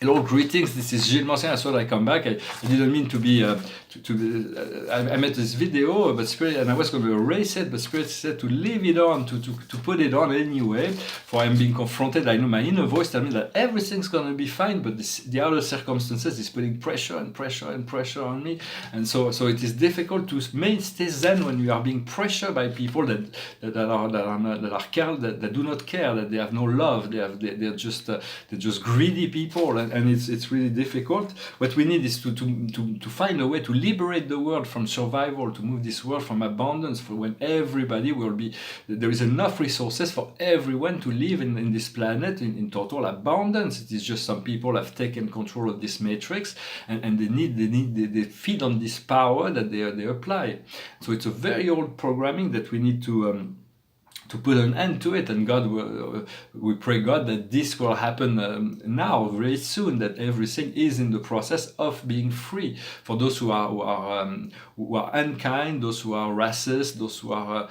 Hello, greetings. This is Gilles Mancin. I thought I come back. I didn't mean to be. I made this video, but Spirit, and I was going to erase it, but Spirit said to leave it on, to put it on anyway. For I'm being confronted. I know my inner voice tells me that everything's going to be fine, but the other circumstances is putting pressure and pressure and pressure on me, and so it is difficult to stay zen when you are being pressured by people that do not care, that they have no love, they're just greedy people, and it's really difficult. What we need is to find a way to liberate the world from survival, to move this world from abundance, for when everybody will be, there is enough resources for everyone to live in this planet in total abundance. It is just some people have taken control of this matrix, and they feed on this power that they apply. So it's a very old programming that we need to put an end to it, and God we pray God that this will happen now, very soon, that everything is in the process of being free. For those who are unkind, those who are racist, those who are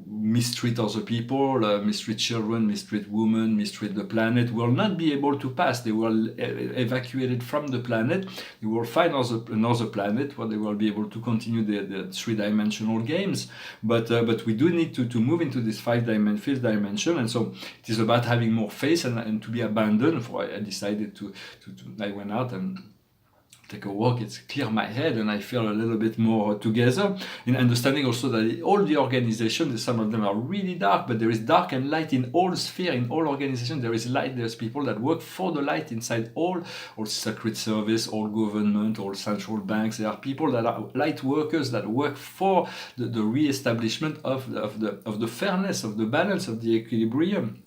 mistreat other people, mistreat children, mistreat women, mistreat the planet, will not be able to pass. They will evacuated from the planet. They will find another planet where they will be able to continue the three-dimensional games. But we do need to move into this fifth dimension, and so it is about having more faith and to be abandoned. For I decided I went out and take a walk. It's clear my head, and I feel a little bit more together, in understanding also that all the organizations, some of them are really dark, but there is dark and light in all sphere, in all organizations. There is light. There's people that work for the light inside all secret service, all government, all central banks. There are people that are light workers that work for the re-establishment of the fairness, of the balance, of the equilibrium.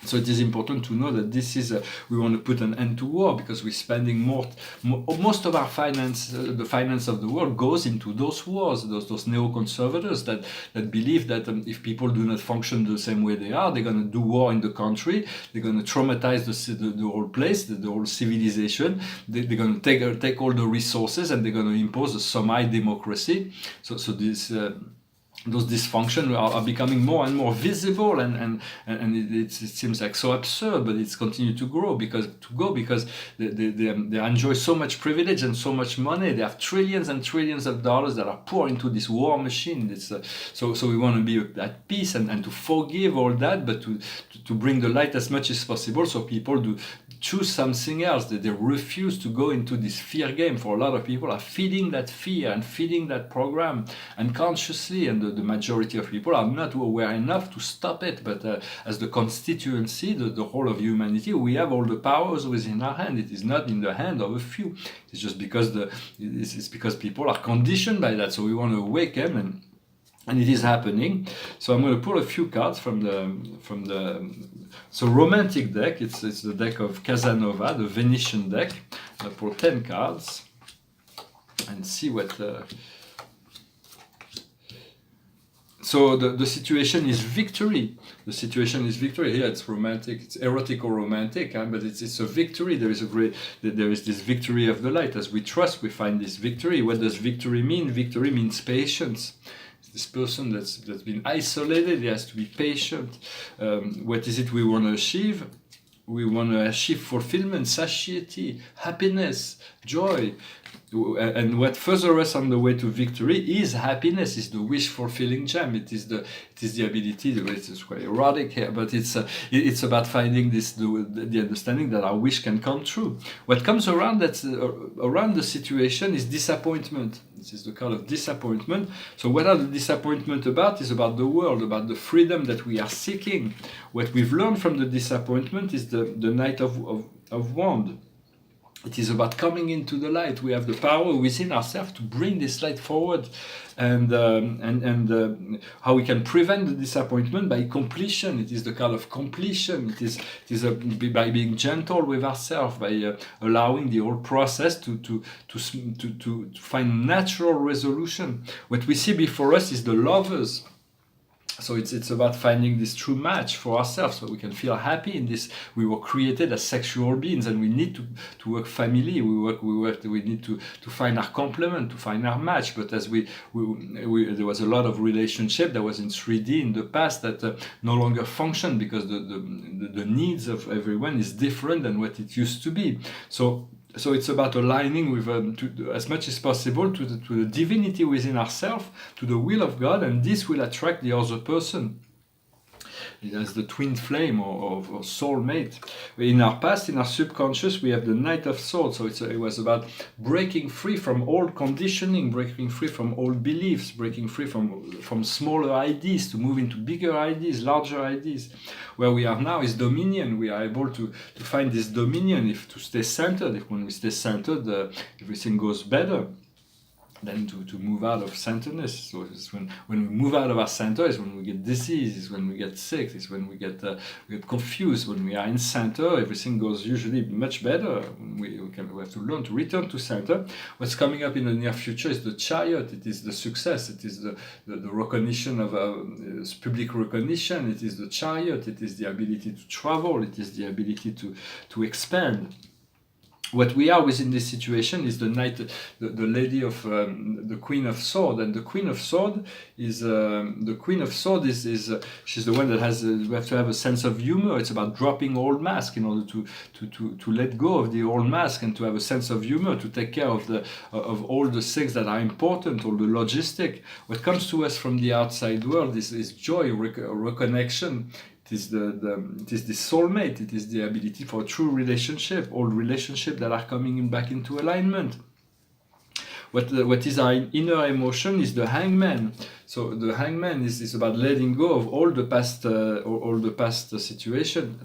So it is important to know that this is we want to put an end to war, because we're spending most of our finance, the finance of the world goes into those wars. Those neoconservators that believe that if people do not function the same way they are, they're going to do war in the country. They're going to traumatize the whole place, the whole civilization. They're going to take all the resources, and they're going to impose a semi-democracy. So this. Those dysfunctions are becoming more and more visible, and it seems like so absurd, but it's continued to grow because they enjoy so much privilege and so much money. They have trillions and trillions of dollars that are poured into this war machine. So we want to be at peace and to forgive all that, but to bring the light as much as possible, so people do choose something else, that they refuse to go into this fear game. For a lot of people are feeding that fear and feeding that program unconsciously, and the majority of people are not aware enough to stop it. But as the constituency, the whole of humanity, we have all the powers within our hand. It is not in the hand of a few. It's just because it's because people are conditioned by that. So we want to awaken, and it is happening. So I'm going to pull a few cards from the romantic deck. It's the deck of Casanova, the Venetian deck. I'll pull 10 cards and see what. So the situation is victory. The situation is victory. Here it's romantic. It's erotic or romantic, but it's a victory. There is this victory of the light. As we trust, we find this victory. What does victory mean? Victory means patience. This person that's been isolated, he has to be patient. What is it we want to achieve? We want to achieve fulfillment, satiety, happiness, joy. And what furthers us on the way to victory is happiness, is the wish-fulfilling gem. It is the ability. It's quite erotic here, but it's about finding the understanding that our wish can come true. What comes around around the situation is disappointment. This is the card of disappointment. So what are the disappointment about? Is about the world, about the freedom that we are seeking. What we've learned from the disappointment is the Knight of Wands. It is about coming into the light. We have the power within ourselves to bring this light forward, and how we can prevent the disappointment by completion. It is the card of completion. It is by being gentle with ourselves, by allowing the whole process to find natural resolution. What we see before us is the Lovers. So it's about finding this true match for ourselves, so we can feel happy in this. We were created as sexual beings, and we need to work family. We need to find our complement, to find our match. But as we there was a lot of relationship that was in 3D in the past that no longer function, because the needs of everyone is different than what it used to be. So it's about aligning with as much as possible to the divinity within ourselves, to the will of God, and this will attract the other person as the twin flame or soulmate. In our past, in our subconscious, we have the Knight of Swords. So it was about breaking free from old conditioning, breaking free from old beliefs, breaking free from smaller ideas to move into bigger ideas, larger ideas. Where we are now is dominion. We are able to find this dominion, to stay centered. If when we stay centered, everything goes better. Then to move out of centeredness. So it's when we move out of our center is when we get disease, is when we get sick, is when we get confused. When we are in center, everything goes usually much better. We have to learn to return to center. What's coming up in the near future is the Chariot. It is the success. It is the recognition of public recognition. It is the Chariot. It is the ability to travel. It is the ability to expand. What we are within this situation is the knight, the lady of the Queen of Sword, and the Queen of Sword is she's the one that has we have to have a sense of humor. It's about dropping old mask in order to let go of the old mask and to have a sense of humor, to take care of all the things that are important, all the logistic. What comes to us from the outside world is joy, reconnection. It is the soulmate. It is the ability for a true relationship, all relationships that are coming back into alignment. What is our inner emotion is the Hangman. So the Hangman is about letting go of all the past situation.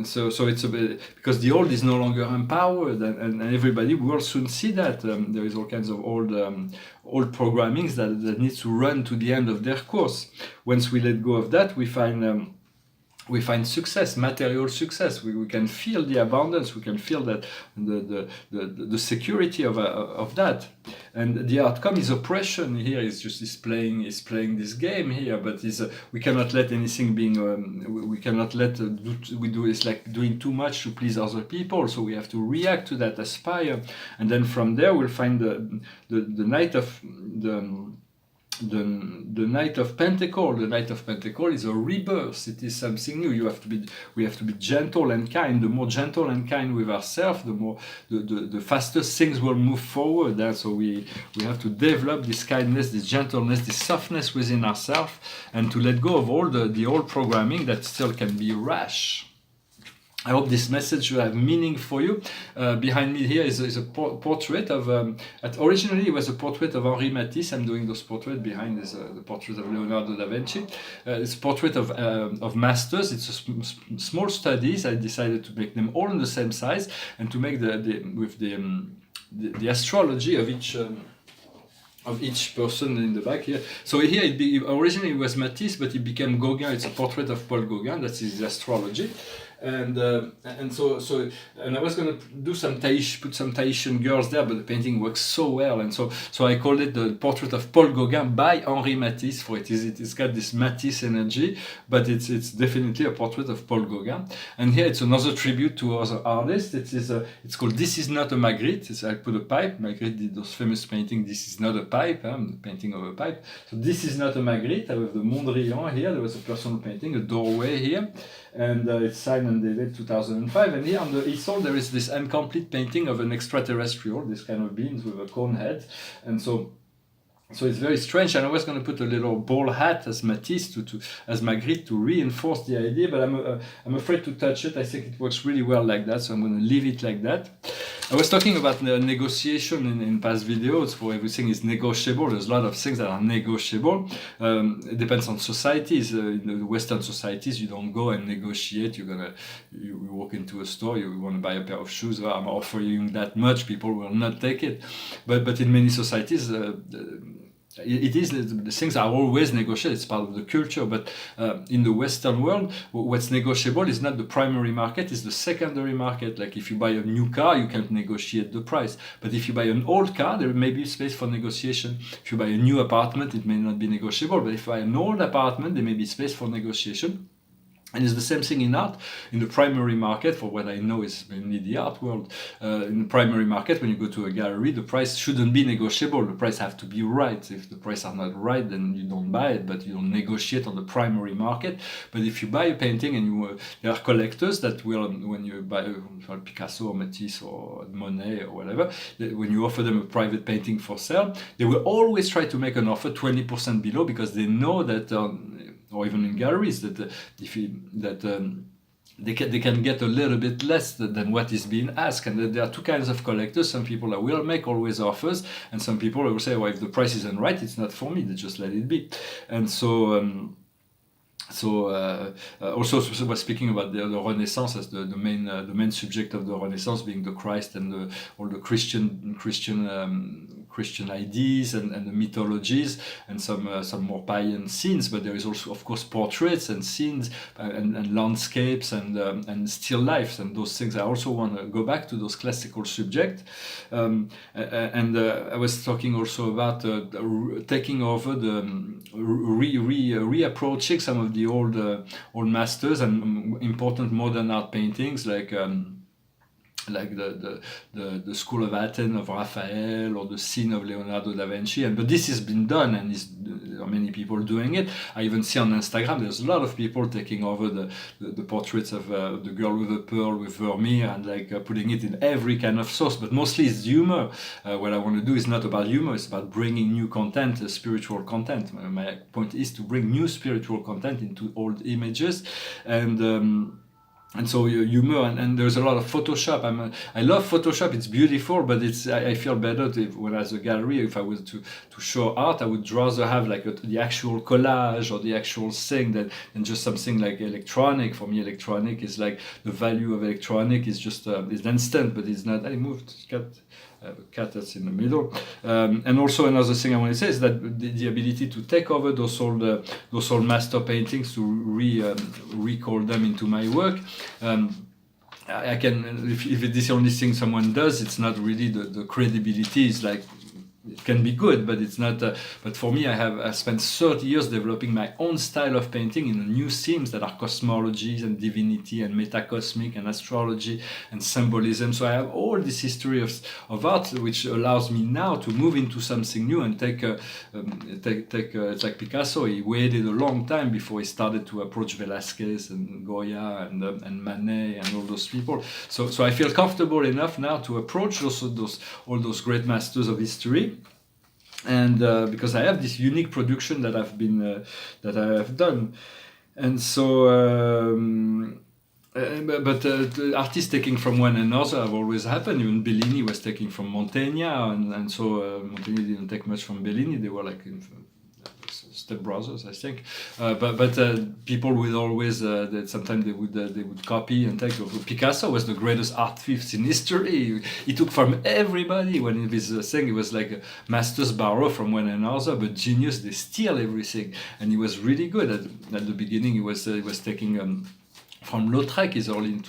So it's a bit, because the old is no longer empowered, and everybody will soon see that there is all kinds of old programmings that needs to run to the end of their course. Once we let go of that, we find success, material success. We can feel the abundance. We can feel that the security of that. And the outcome is oppression. Here is playing this game here. But we cannot let anything being. We cannot let it's like doing too much to please other people. So we have to react to that, aspire, and then from there we'll find the Knight of the Knight of Pentacles. The Knight of Pentacles is a rebirth. It is something new. We have to be gentle and kind. The more gentle and kind with ourselves, the faster things will move forward. So we have to develop this kindness, this gentleness, this softness within ourselves, and to let go of all the old programming that still can be rash. I hope this message will have meaning for you. Behind me here is a portrait of, originally it was a portrait of Henri Matisse. I'm doing those portraits. Behind is the portrait of Leonardo da Vinci. It's a portrait of masters. It's a small studies. I decided to make them all in the same size and to make the astrology of each person in the back here. So here originally it was Matisse, but it became Gauguin. It's a portrait of Paul Gauguin. That's his astrology. And I was going to do put some Tahitian girls there, but the painting works so well, and so I called it the portrait of Paul Gauguin by Henri Matisse. For it's got this Matisse energy, but it's definitely a portrait of Paul Gauguin. And here it's another tribute to other artists. It's called This Is Not a Magritte. I put a pipe. Magritte did those famous paintings. This is not a pipe, the painting of a pipe. So this is not a Magritte. I have the Mondrian here. There was a personal painting, a doorway here, and it's signed and dated 2005. And here on the easel there is this incomplete painting of an extraterrestrial, this kind of beings with a cone head, and so it's very strange. And I was going to put a little ball hat as Matisse as Magritte to reinforce the idea, but I'm afraid to touch it. I think it works really well like that, so I'm going to leave it like that. I was talking about negotiation in past videos. For everything is negotiable. There's a lot of things that are negotiable. It depends on societies. In the Western societies, you don't go and negotiate. You walk into a store, you want to buy a pair of shoes. I'm offering that much. People will not take it. But in many societies, it is, the things are always negotiable. It's part of the culture. But in the Western world, what's negotiable is not the primary market; it's the secondary market. Like if you buy a new car, you can't negotiate the price. But if you buy an old car, there may be space for negotiation. If you buy a new apartment, it may not be negotiable. But if you buy an old apartment, there may be space for negotiation. And it's the same thing in art. In the primary market, for what I know is mainly the art world, in the primary market, when you go to a gallery, the price shouldn't be negotiable. The price have to be right. If the price are not right, then you don't buy it, but you don't negotiate on the primary market. But if you buy a painting and there are collectors that will, when you buy Picasso or Matisse or Monet or whatever, when you offer them a private painting for sale, they will always try to make an offer 20% below, because they know that or even in galleries, that they can get a little bit less than what is being asked. And there are two kinds of collectors. Some people will make always offers, and some people will say, well, if the price isn't right, it's not for me, they just let it be. And so also was speaking about the Renaissance as the main subject of the Renaissance being the Christ and all the Christian ideas and the mythologies and some more pagan scenes. But there is also, of course, portraits and scenes and landscapes and still lifes, and those things. I also want to go back to those classical subjects. I was talking also about taking over reapproaching some of the old masters and important modern art paintings, like the School of Athens of Raphael, or the Scene of Leonardo da Vinci. But this has been done, and there are many people doing it. I even see on Instagram there's a lot of people taking over the portraits of the girl with the pearl with Vermeer, and putting it in every kind of source. But mostly it's humor. What I want to do is not about humor, it's about bringing new content, spiritual content. My point is to bring new spiritual content into old images. And so humor, and there's a lot of Photoshop. I love Photoshop. It's beautiful, but I feel better when as a gallery, if I was to show art, I would rather have the actual collage or the actual thing than just something like electronic. For me, electronic is like, the value of electronic is just is instant, but it's not. I moved. I have a cat that's in the middle. And also another thing I want to say is that the ability to take over those old master paintings, to recall them into my work. I can, if it is the only thing someone does, it's not really the credibility. It's like, it can be good, but it's not. But for me, I spent 30 years developing my own style of painting in new themes that are cosmology and divinity and metacosmic and astrology and symbolism. So I have all this history of art, which allows me now to move into something new and take. It's like Picasso. He waited a long time before he started to approach Velasquez and Goya and Manet and all those people. So I feel comfortable enough now to approach all those great masters of history. And because I have this unique production that I have done, and so the artists taking from one another have always happened. Even Bellini was taking from Mantegna, and so Mantegna didn't take much from Bellini. They were like stepbrothers, I think. But people would always sometimes they would copy and take. Picasso was the greatest art thief in history. He took from everybody. When he was saying, it was like masters borrow from one another, but genius, they steal everything. And he was really good at the beginning. He was taking from Lautrec is all in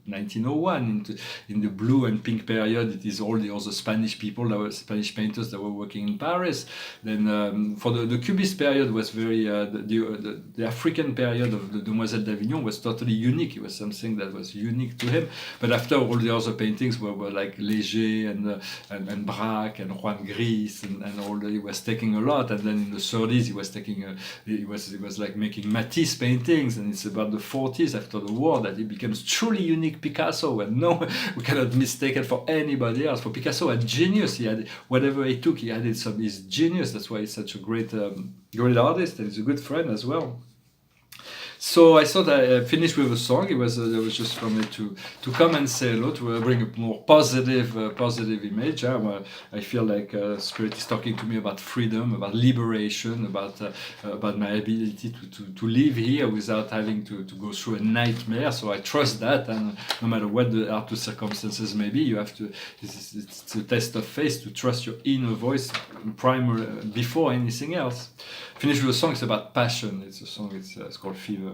1901 in the blue and pink period. It is all the other Spanish painters that were working in Paris. Then for the Cubist period was very the African period of the Demoiselle d'Avignon was totally unique. It was something that was unique to him. But after, all the other paintings were like Léger and Braque and Juan Gris and all. He was taking a lot. And then in the 30s he was taking he was like making Matisse paintings, and it's about the 40s after the war that he becomes truly unique Picasso, and we cannot mistake it for anybody else. For Picasso had genius. He had whatever he took, he added his genius. That's why he's such a great artist, and he's a good friend as well. So I thought I finished with a song. It was just for me to come and say hello, to bring a more positive image. I feel like Spirit is talking to me about freedom, about liberation, about my ability to live here without having to go through a nightmare. So I trust that, and no matter what the circumstances may be, you have to. It's a test of faith to trust your inner voice before anything else. Finish with a song. It's about passion. It's a song. It's called Fever.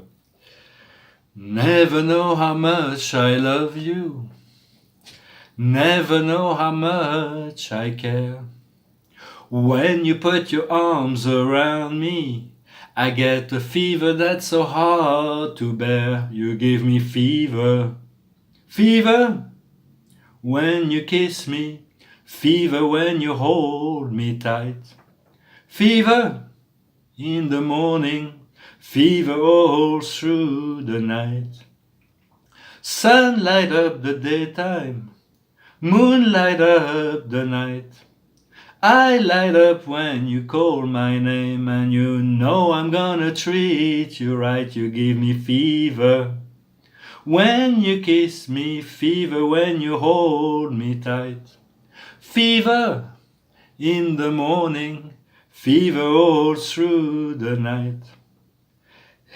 Never know how much I love you. Never know how much I care. When you put your arms around me, I get a fever that's so hard to bear. You give me fever. Fever when you kiss me. Fever when you hold me tight. Fever in the morning. Fever all through the night. Sun light up the daytime. Moon light up the night. I light up when you call my name, and you know I'm gonna treat you right. You give me fever when you kiss me. Fever when you hold me tight. Fever in the morning. Fever all through the night.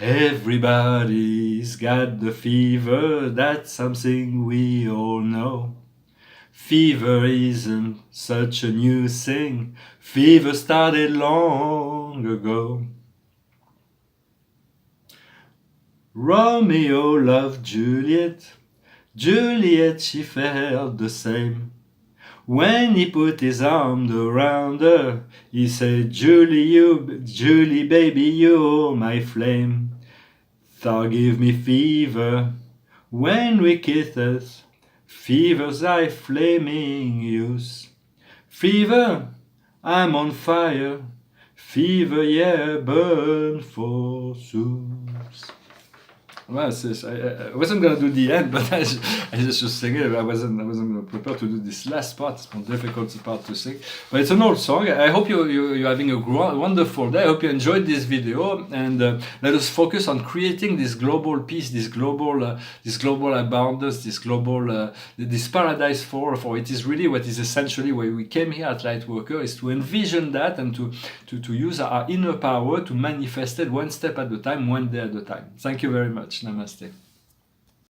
Everybody's got the fever, that's something we all know. Fever isn't such a new thing, fever started long ago. Romeo loved Juliet, Juliet she felt the same. When he put his arm around her, he said, Julie, baby, you're my flame. Thou give me fever when we kiss us, fever's thy flaming use. Fever, I'm on fire, fever, yeah, burn forsooth. Well, I wasn't gonna do the end, but I just thinking I wasn't gonna prepare to do this last part. It's more difficult part to sing, but it's an old song. I hope you're having a wonderful day. I hope you enjoyed this video, and let us focus on creating this global peace, this global abundance, this paradise for it is really what is essentially why we came here at Lightworker, is to envision that and to use our inner power to manifest it one step at a time, one day at a time. Thank you very much. Namaste.